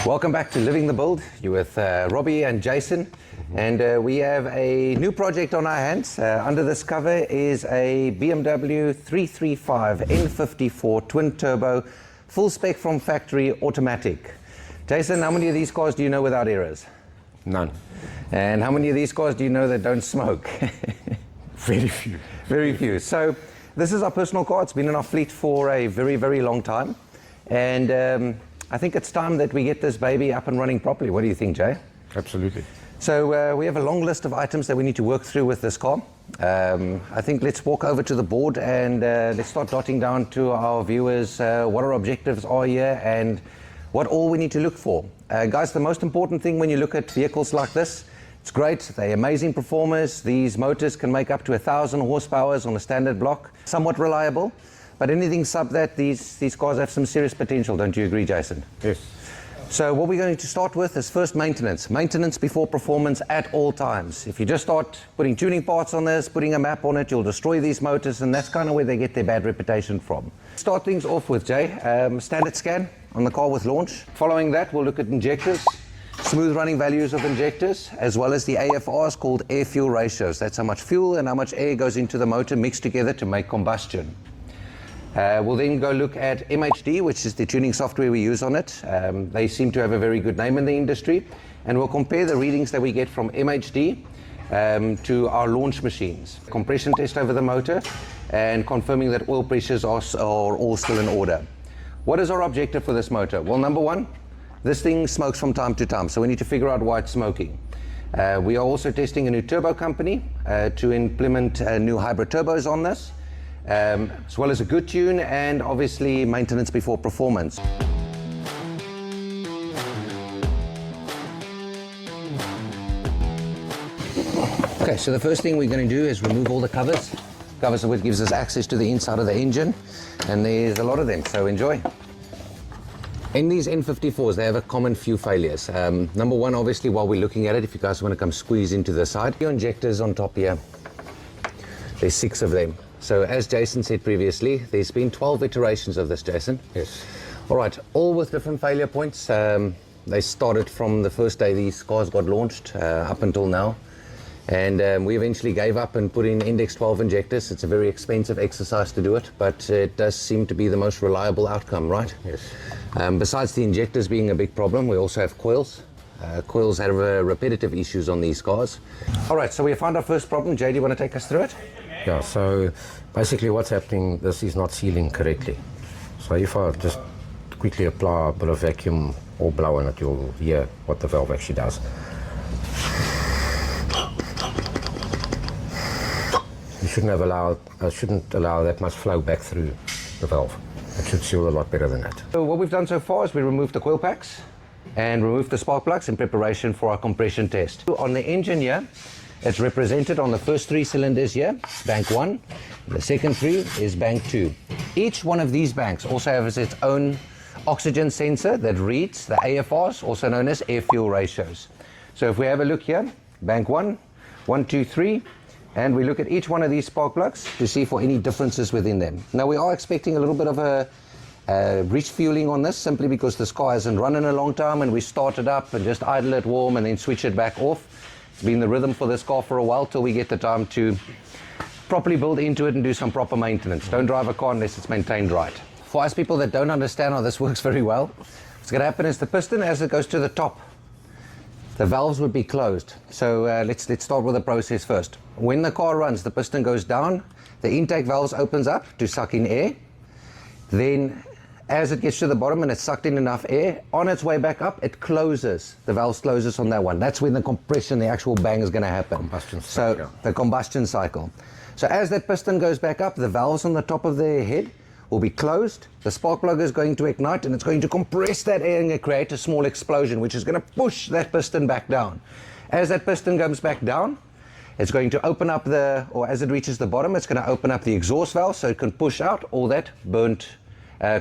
Welcome back to Living the Build. You're with Robbie and Jason, and we have a new project on our hands. Under this cover is a BMW 335 N54 twin turbo, full spec from factory, automatic. Jason, how many of these cars do you know without errors? None. And how many of these cars do you know that don't smoke? Very few. Very few. So this is our personal car. It's been in our fleet for a very, very long time. And I think it's time that we get this baby up and running properly. What do you think, Jay? Absolutely. So we have a long list of items that we need to work through with this car. I think let's walk over to the board and let's start jotting down to our viewers what our objectives are here and what all we need to look for. Guys, the most important thing when you look at vehicles like this, it's great, they're amazing performers. These motors can make up to 1,000 horsepower on a standard block, somewhat reliable. But anything sub that, these cars have some serious potential, don't you agree, Jason? Yes. So what we're going to start with is first maintenance. Maintenance before performance at all times. If you just start putting tuning parts on this, putting a map on it, you'll destroy these motors, and that's kind of where they get their bad reputation from. Start things off with, Jay, standard scan on the car with launch. Following that, we'll look at injectors, smooth running values of injectors, as well as the AFRs called air-fuel ratios. That's how much fuel and how much air goes into the motor mixed together to make combustion. We'll then go look at MHD, which is the tuning software we use on it. They seem to have a very good name in the industry. And we'll compare the readings that we get from MHD to our launch machines. Compression test over the motor and confirming that oil pressures are all still in order. What is our objective for this motor? Well, number one, this thing smokes from time to time, so we need to figure out why it's smoking. We are also testing a new turbo company to implement new hybrid turbos on this. As well as a good tune and obviously maintenance before performance. Okay, so the first thing we're going to do is remove all the covers. Covers are what gives us access to the inside of the engine, and there's a lot of them, so enjoy. In these N54s, they have a common few failures. Number one, obviously, while we're looking at it, if you guys want to come squeeze into the side, your injectors on top here, there's 6 of them. So as Jason said previously, there's been 12 iterations of this, Jason. Yes. All right, all with different failure points. They started from the first day these cars got launched up until now. And we eventually gave up and put in Index 12 injectors. It's a very expensive exercise to do it, but it does seem to be the most reliable outcome, right? Yes. Besides the injectors being a big problem, we also have coils. Coils have repetitive issues on these cars. All right, so we found our first problem. Jay, do you want to take us through it? Yeah, so basically what's happening, this is not sealing correctly. So if I just quickly apply a bit of vacuum or blow on it, you'll hear what the valve actually does. You shouldn't allow that much flow back through the valve. It should seal a lot better than that. So what we've done so far is we removed the coil packs and removed the spark plugs in preparation for our compression test. On the engine here, it's represented on the first 3 cylinders here, bank 1. The second 3 is bank 2. Each one of these banks also has its own oxygen sensor that reads the AFRs, also known as air-fuel ratios. So if we have a look here, bank 1, 1, 2, 3, and we look at each one of these spark plugs to see for any differences within them. Now we are expecting a little bit of a refueling on this, simply because this car hasn't run in a long time and we start it up and just idle it warm and then switch it back off. It's been the rhythm for this car for a while till we get the time to properly build into it and do some proper maintenance. Don't drive a car unless it's maintained right. For us people that don't understand how this works very well, what's going to happen is the piston, as it goes to the top, the valves would be closed. So let's start with the process first. When the car runs, the piston goes down, the intake valves opens up to suck in air. Then as it gets to the bottom and it's sucked in enough air, on its way back up, it closes. The valve closes on that one. That's when the compression, the actual bang is going to happen. Combustion cycle. So the combustion cycle. So as that piston goes back up, the valves on the top of the head will be closed. The spark plug is going to ignite and it's going to compress that air and create a small explosion, which is going to push that piston back down. As that piston comes back down, it's going to open up or as it reaches the bottom, it's going to open up the exhaust valve so it can push out all that burnt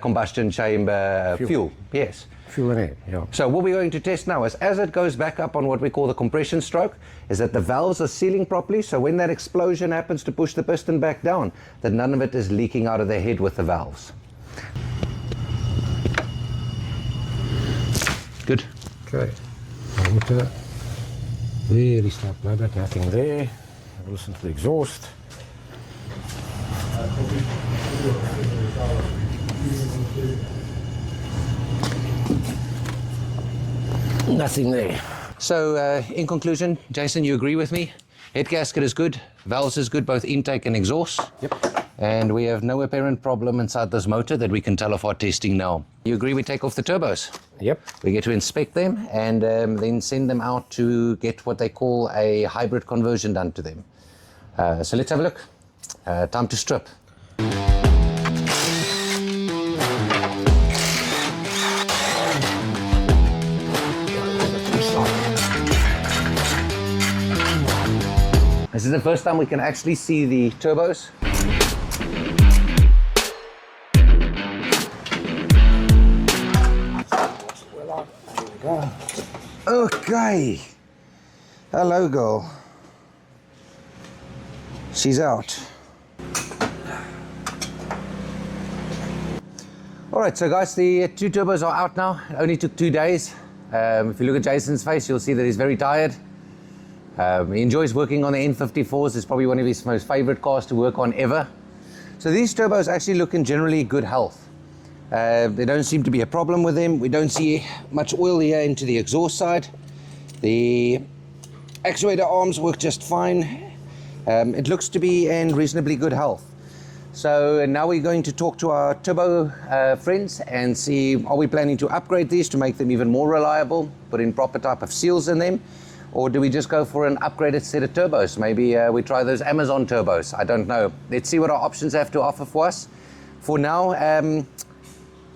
combustion chamber fuel. Yes. Fuel and air, yeah. So what we're going to test now is, as it goes back up on what we call the compression stroke, is that the valves are sealing properly, so when that explosion happens to push the piston back down, that none of it is leaking out of the head with the valves. Good. Okay. Motor. Really slight blowback, nothing there. Listen to the exhaust. Nothing there. So, in conclusion, Jason, you agree with me? Head gasket is good, valves is good, both intake and exhaust. Yep. And we have no apparent problem inside this motor that we can tell off our testing now. You agree we take off the turbos? Yep. We get to inspect them and then send them out to get what they call a hybrid conversion done to them. So let's have a look. Time to strip. This is the first time we can actually see the turbos. Okay. Hello, girl. She's out. All right, so guys, the 2 turbos are out now. It only took 2 days. If you look at Jason's face, you'll see that he's very tired. He enjoys working on the N54s. It's probably one of his most favorite cars to work on ever. So these turbos actually look in generally good health. There don't seem to be a problem with them. We don't see much oil here into the exhaust side. The actuator arms work just fine. It looks to be in reasonably good health. So now we're going to talk to our turbo friends and see, are we planning to upgrade these to make them even more reliable, put in proper type of seals in them? Or do we just go for an upgraded set of turbos? Maybe we try those Amazon turbos. I don't know. Let's see what our options have to offer for us. For now,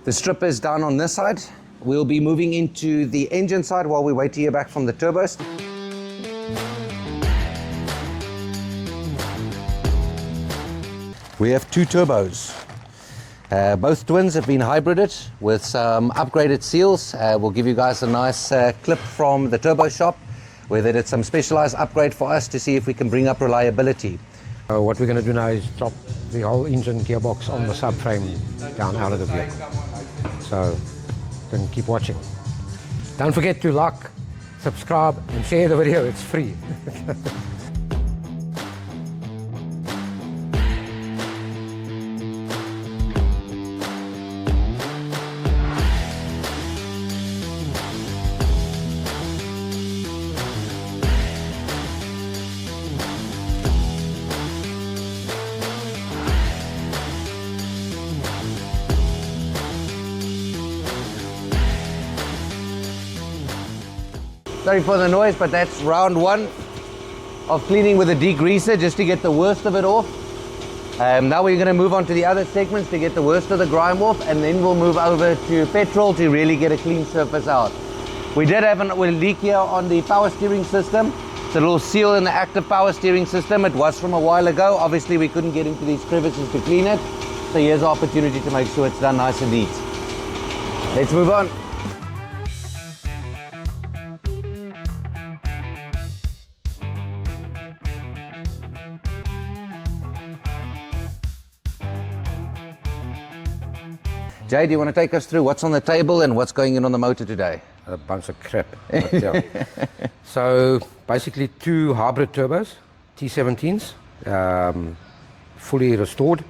the strip is down on this side. We'll be moving into the engine side while we wait to hear back from the turbos. We have 2 turbos. Both twins have been hybrided with some upgraded seals. We'll give you guys a nice clip from the turbo shop where they did some specialized upgrade for us to see if we can bring up reliability. What we're going to do now is drop the whole engine gearbox on the subframe down out of the vehicle. So you can keep watching. Don't forget to like, subscribe and share the video, it's free. Sorry for the noise, but that's round 1 of cleaning with a degreaser just to get the worst of it off. Now we're going to move on to the other segments to get the worst of the grime off, and then we'll move over to petrol to really get a clean surface out. We did have a leak here on the power steering system. It's a little seal in the active power steering system. It was from a while ago. Obviously we couldn't get into these crevices to clean it. So here's our opportunity to make sure it's done nice and neat. Let's move on. Jay, do you want to take us through what's on the table and what's going in on the motor today? A bunch of crap. But yeah. So basically 2 hybrid turbos, T17s, fully restored,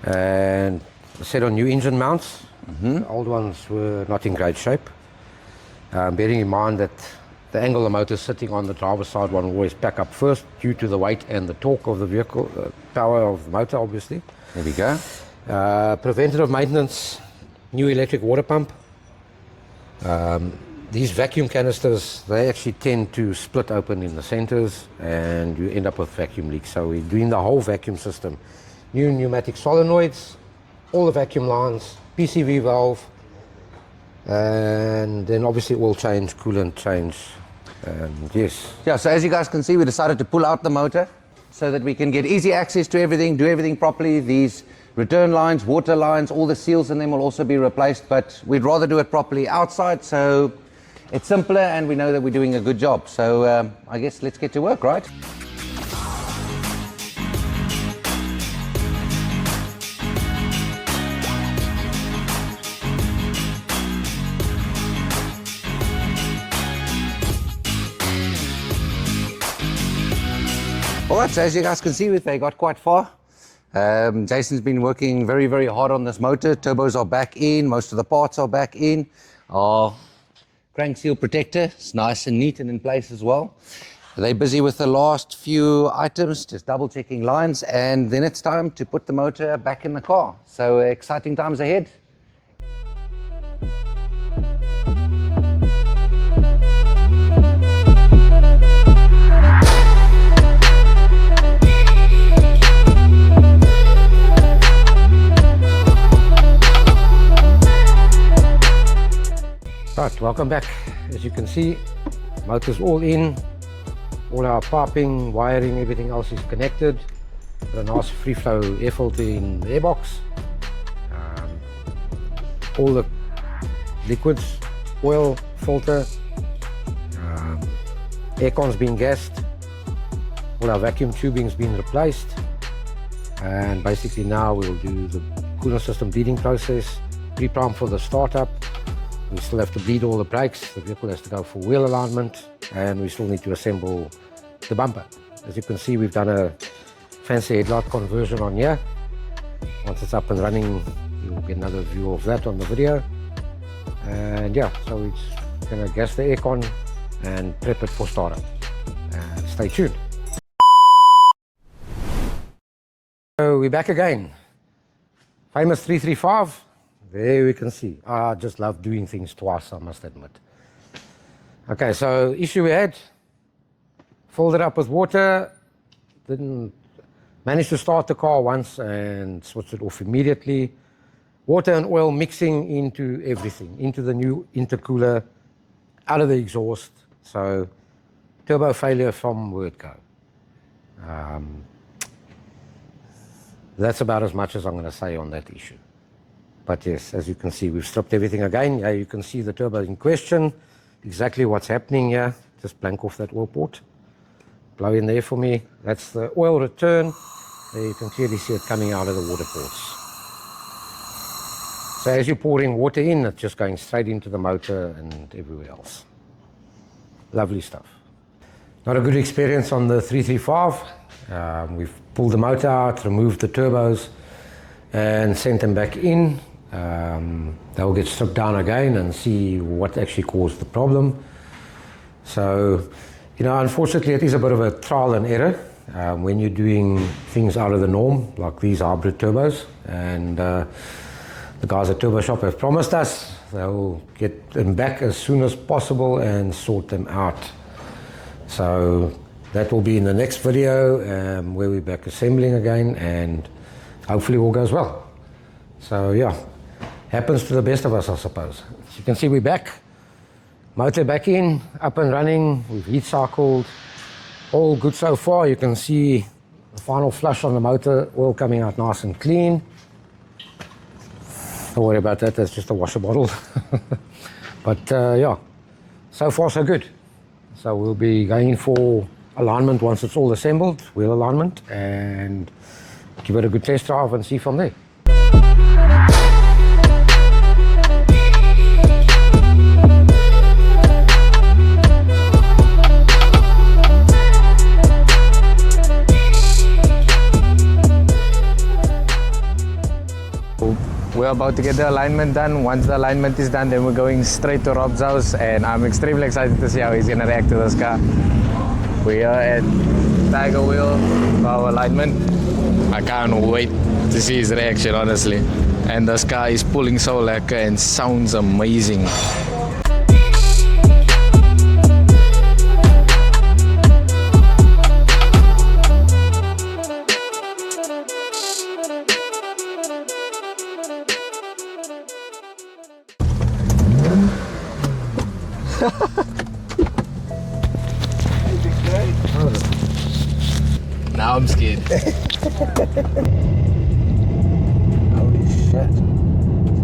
and a set of new engine mounts. The old ones were not in great shape. Bearing in mind that the angle the motor is sitting on the driver's side one will always pack up first due to the weight and the torque of the vehicle, power of the motor obviously. There we go. Preventative maintenance, new electric water pump. These vacuum canisters, they actually tend to split open in the centers and you end up with vacuum leaks. So we're doing the whole vacuum system. New pneumatic solenoids, all the vacuum lines, PCV valve, and then obviously oil change, coolant change, and yes. Yeah, so as you guys can see, we decided to pull out the motor so that we can get easy access to everything, do everything properly. These return lines, water lines, all the seals in them will also be replaced, but we'd rather do it properly outside, so it's simpler and we know that we're doing a good job. So I guess let's get to work, right? Alright, so as you guys can see, they got quite far. Jason's been working very, very hard on this motor. Turbos are back in, most of the parts are back in. Our crank seal protector is nice and neat and in place as well. They're busy with the last few items, just double checking lines, and then it's time to put the motor back in the car. So exciting times ahead. Right, welcome back. As you can see, motor's all in, all our piping, wiring, everything else is connected. Got a nice free flow air filter in the airbox. All the liquids, oil, filter, aircon's been gassed, all our vacuum tubing's been replaced, and basically now we'll do the coolant system bleeding process, pre-prime for the startup. We still have to bleed all the brakes, the vehicle has to go for wheel alignment, and we still need to assemble the bumper. As you can see, we've done a fancy headlight conversion on here. Once it's up and running, you'll get another view of that on the video. And yeah, so we're just gonna gas the aircon and prep it for startup. Stay tuned. So we're back again. Famous 335. There we can see. I just love doing things twice, I must admit. Okay, so issue we had, filled it up with water, didn't manage to start the car once and switched it off immediately. Water and oil mixing into everything, into the new intercooler, out of the exhaust. So turbo failure from word go. That's about as much as I'm going to say on that issue. But yes, as you can see, we've stripped everything again. Yeah, you can see the turbo in question, exactly what's happening here. Just blank off that oil port. Blow in there for me. That's the oil return. There you can clearly see it coming out of the water ports. So as you're pouring water in, it's just going straight into the motor and everywhere else. Lovely stuff. Not a good experience on the 335. We've pulled the motor out, removed the turbos, and sent them back in. They'll get stripped down again and see what actually caused the problem. So, you know, unfortunately it is a bit of a trial and error when you're doing things out of the norm, like these hybrid turbos. And the guys at Turbo Shop have promised us they'll get them back as soon as possible and sort them out. So that will be in the next video where we're back assembling again, and hopefully all goes well. So yeah, happens to the best of us, I suppose. As you can see, we're back. Motor back in, up and running. We've heat cycled. All good so far. You can see the final flush on the motor, oil coming out nice and clean. Don't worry about that, that's just a washer bottle. But yeah, so far so good. So we'll be going for alignment once it's all assembled, wheel alignment, and give it a good test drive and see from there. We're about to get the alignment done. Once the alignment is done, then we're going straight to Rob's house, and I'm extremely excited to see how he's gonna react to this car. We are at Tiger Wheel for our alignment. I can't wait to see his reaction, honestly. And this car is pulling so lekker and sounds amazing. Now I'm scared. Holy shit.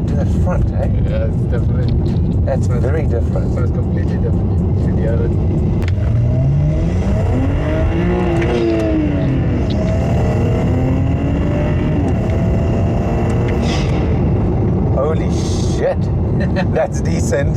To the front, eh? Yeah, it's definitely. That's very different. So it's completely different. You should hear it. Holy shit. That's decent.